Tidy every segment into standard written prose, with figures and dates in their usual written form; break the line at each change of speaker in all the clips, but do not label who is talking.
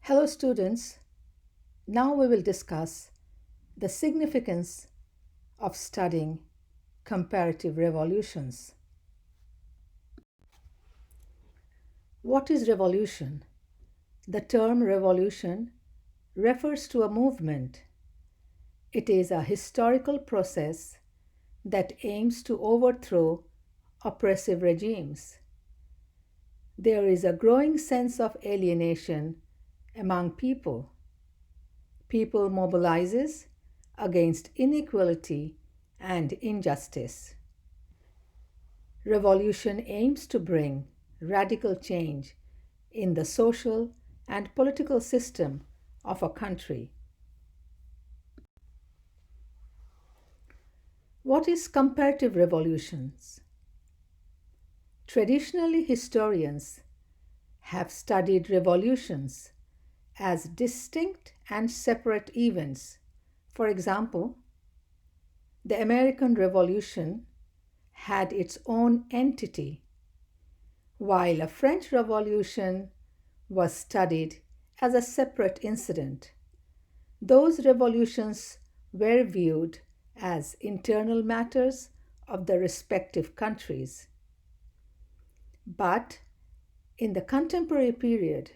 Hello students, now we will discuss the significance of studying comparative revolutions. What is revolution? The term revolution refers to a movement. It is a historical process that aims to overthrow oppressive regimes. There is a growing sense of alienation among people. People mobilizes against inequality and injustice. Revolution aims to bring radical change in the social and political system of a country. What is comparative revolutions? Traditionally, historians have studied revolutions as distinct and separate events. For example, the American Revolution had its own entity, while a French Revolution was studied as a separate incident. Those revolutions were viewed as internal matters of the respective countries. But in the contemporary period,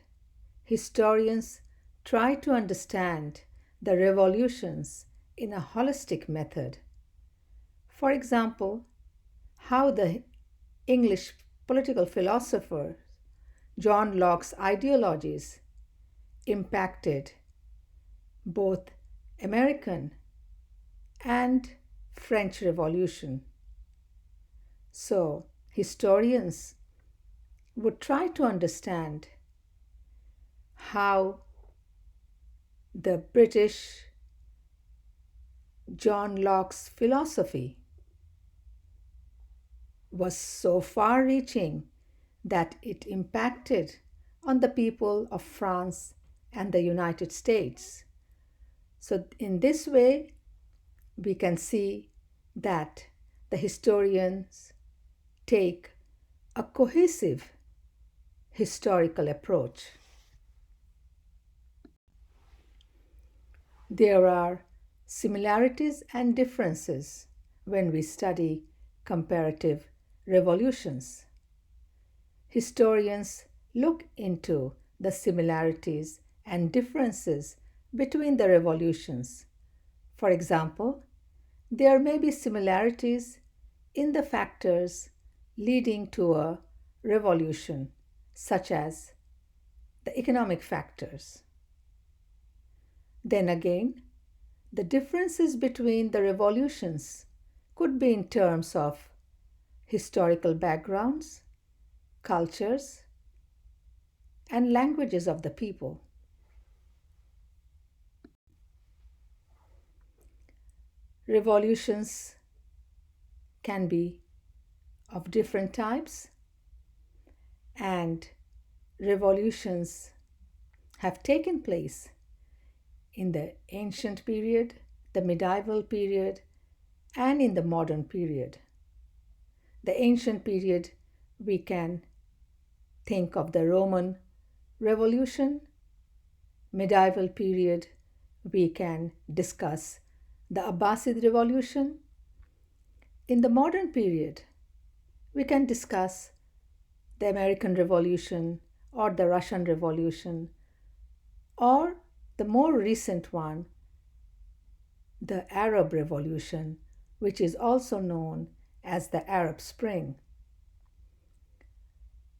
historians try to understand the revolutions in a holistic method. For example, how the English political philosopher John Locke's ideologies impacted both American and French Revolution. So, historians would try to understand how the British John Locke's philosophy was so far reaching that it impacted on the people of France and the United States. So, in this way, we can see that the historians take a cohesive historical approach. There are similarities and differences when we study comparative revolutions. Historians look into the similarities and differences between the revolutions. For example, there may be similarities in the factors leading to a revolution, such as the economic factors. Then again, the differences between the revolutions could be in terms of historical backgrounds, cultures, and languages of the people. Revolutions can be of different types, and revolutions have taken place in the ancient period, the medieval period, and in the modern period. The ancient period, we can think of the Roman Revolution. Medieval period, we can discuss the Abbasid Revolution. In the modern period, we can discuss the American Revolution or the Russian Revolution, or the more recent one, the Arab Revolution, which is also known as the Arab Spring.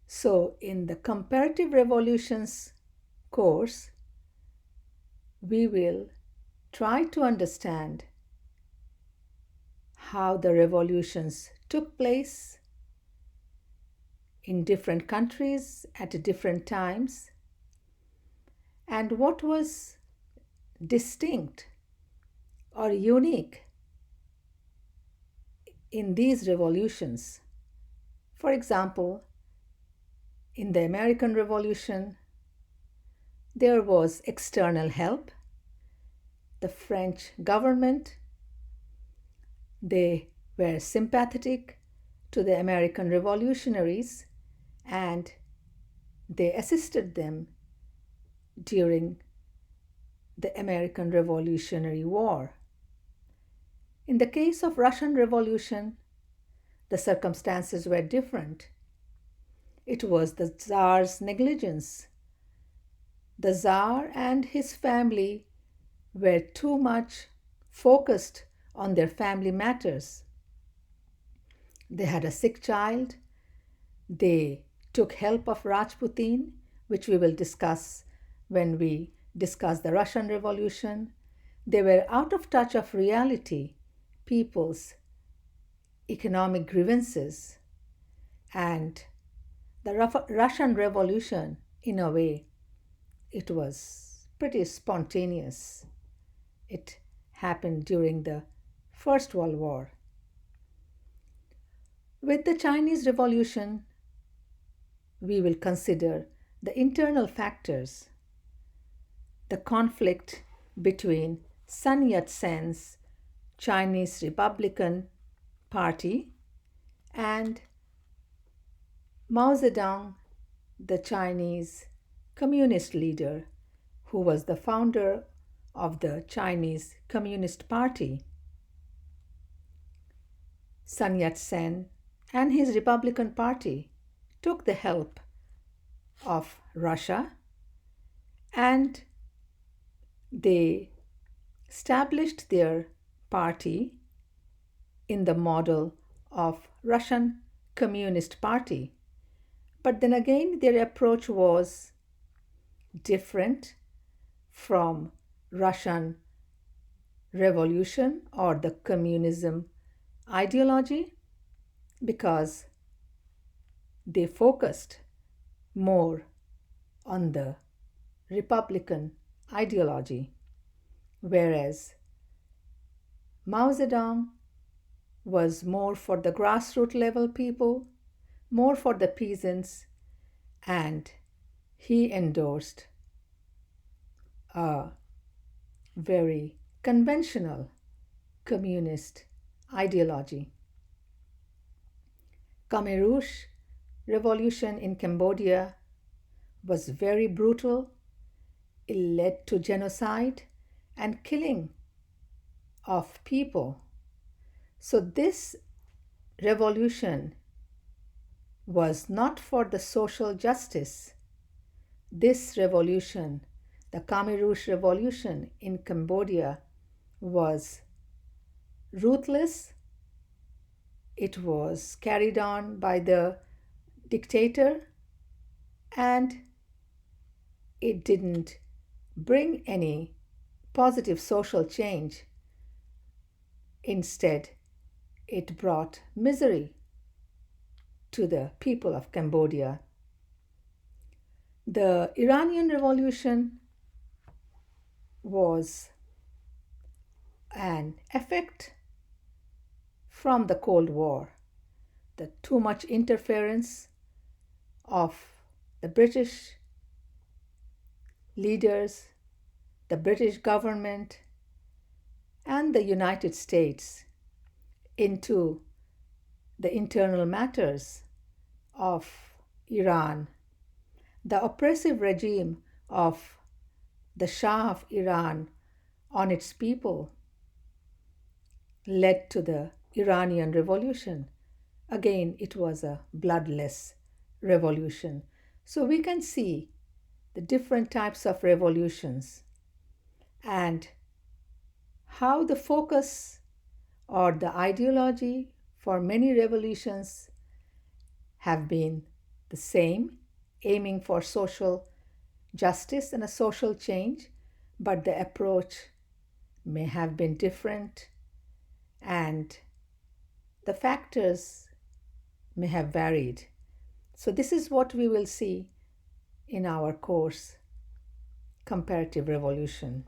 So, in the comparative revolutions course, we will try to understand how the revolutions took place in different countries at different times, and what was distinct or unique in these revolutions. For example, in the American Revolution, there was external help. The French government, they were sympathetic to the American revolutionaries and they assisted them during the American Revolutionary War. In the case of Russian Revolution, the circumstances were different. It was the Tsar's negligence. The Tsar and his family were too much focused on their family matters. They had a sick child. They took help of Rasputin, which we will discuss when we discuss the Russian Revolution. They were out of touch of reality, people's economic grievances, and the Russian Revolution, in a way, it was pretty spontaneous. It happened during the First World War. With the Chinese Revolution, we will consider the internal factors, the conflict between Sun Yat sen's Chinese Republican Party and Mao Zedong, the Chinese communist leader who was the founder of the Chinese Communist Party. Sun Yat sen and his Republican Party took the help of Russia and they established their party in the model of Russian Communist Party. But then again, their approach was different from Russian Revolution or the communism ideology because they focused more on the Republican ideology, whereas Mao Zedong was more for the grassroots level people, more for the peasants, and he endorsed a very conventional communist ideology. Khmer Rouge revolution in Cambodia was very brutal. It led to genocide and killing of people. So this revolution was not for the social justice. This revolution, the Khmer Rouge revolution in Cambodia, was ruthless. It was carried on by the dictator and it didn't bring any positive social change. Instead, it brought misery to the people of Cambodia. The Iranian Revolution was an effect from the Cold War, the too much interference of the British leaders, the British government, and the United States into the internal matters of Iran. The oppressive regime of the Shah of Iran on its people led to the Iranian Revolution. Again, it was a bloodless revolution. So we can see the different types of revolutions and how the focus or the ideology for many revolutions have been the same, aiming for social justice and a social change, but the approach may have been different and the factors may have varied. So this is what we will see in our course, Comparative Revolution.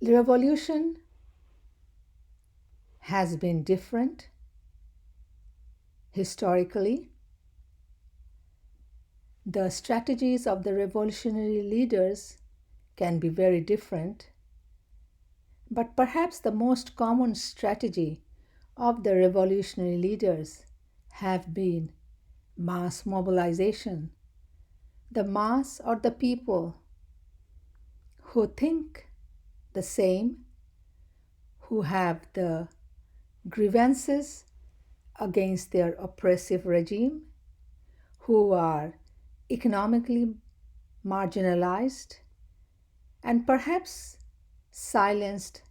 The revolution has been different historically. The strategies of the revolutionary leaders can be very different, but perhaps the most common strategy of the revolutionary leaders have been mass mobilization, the mass or the people who think the same, who have the grievances against their oppressive regime, who are economically marginalized and perhaps silenced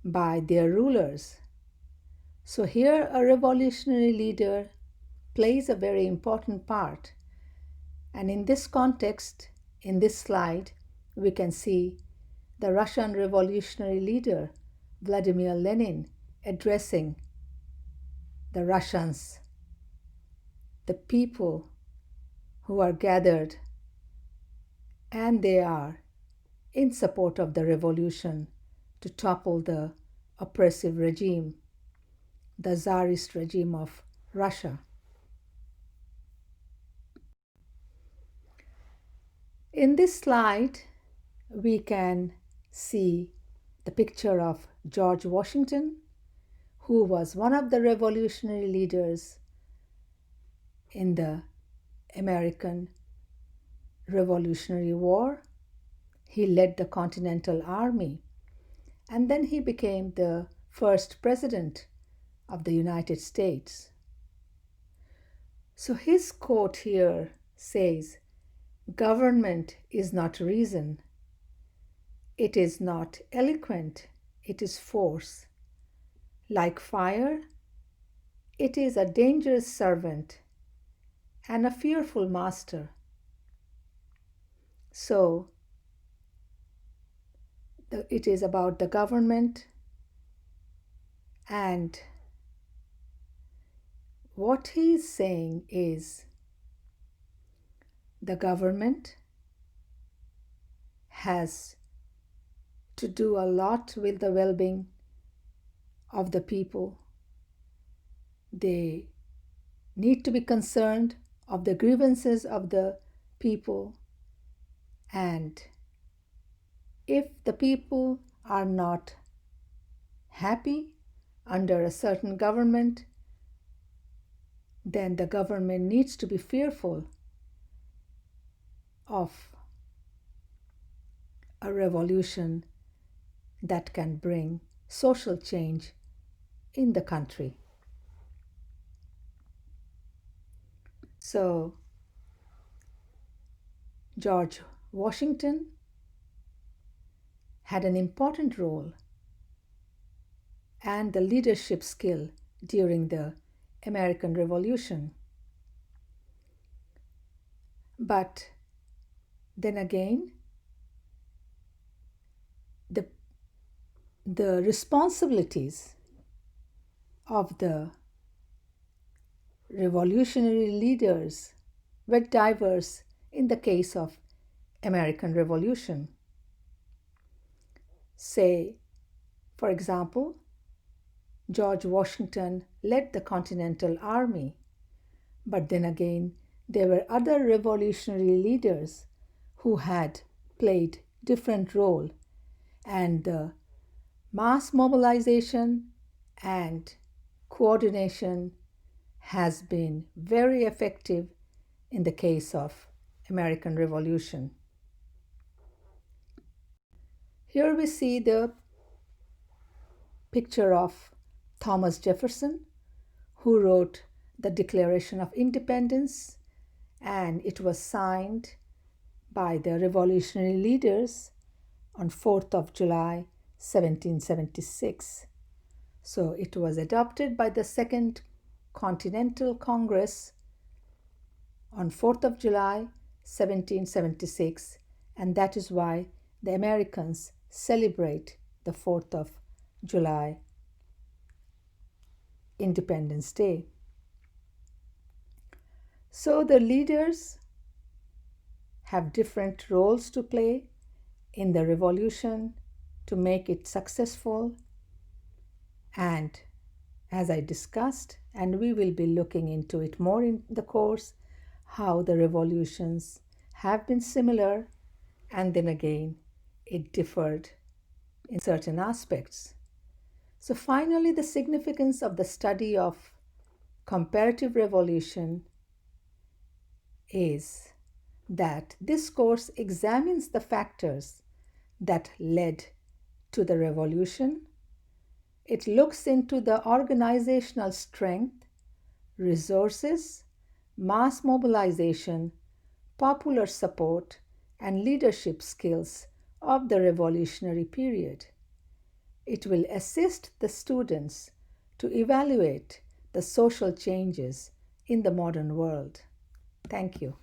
by their rulers. So, here a revolutionary leader plays a very important part. And in this context, in this slide, we can see the Russian revolutionary leader Vladimir Lenin addressing the Russians, the people who are gathered, and they are in support of the revolution to topple the oppressive regime, the Tsarist regime of Russia. In this slide, we can see the picture of George Washington, who was one of the revolutionary leaders in the American Revolutionary War. He led the Continental Army, and then he became the first president of the United States. So his quote here says, "Government is not reason. It is not eloquent. It is force. Like fire, it is a dangerous servant and a fearful master." So, it is about the government, and what he is saying is the government has to do a lot with the well-being of the people. They need to be concerned of the grievances of the people, and if the people are not happy under a certain government, then the government needs to be fearful of a revolution that can bring social change in the country. So, George Washington had an important role and the leadership skill during the American Revolution. But then again, the responsibilities of the revolutionary leaders were diverse in the case of American Revolution. Say, for example, George Washington led the Continental Army, but then again, there were other revolutionary leaders who had played different role, and the mass mobilization and coordination has been very effective in the case of American Revolution. Here we see the picture of Thomas Jefferson, who wrote the Declaration of Independence, and it was signed by the revolutionary leaders on 4th of July 1776. So it was adopted by the Second Continental Congress on 4th of July 1776, and that is why the Americans celebrate the 4th of July, Independence Day. So the leaders have different roles to play in the revolution to make it successful, and as I discussed, and we will be looking into it more in the course, how the revolutions have been similar and then again it differed in certain aspects. So finally, the significance of the study of comparative revolution is that this course examines the factors that led to the revolution. It looks into the organizational strength, resources, mass mobilization, popular support, and leadership skills of the revolutionary period. It will assist the students to evaluate the social changes in the modern world. Thank you.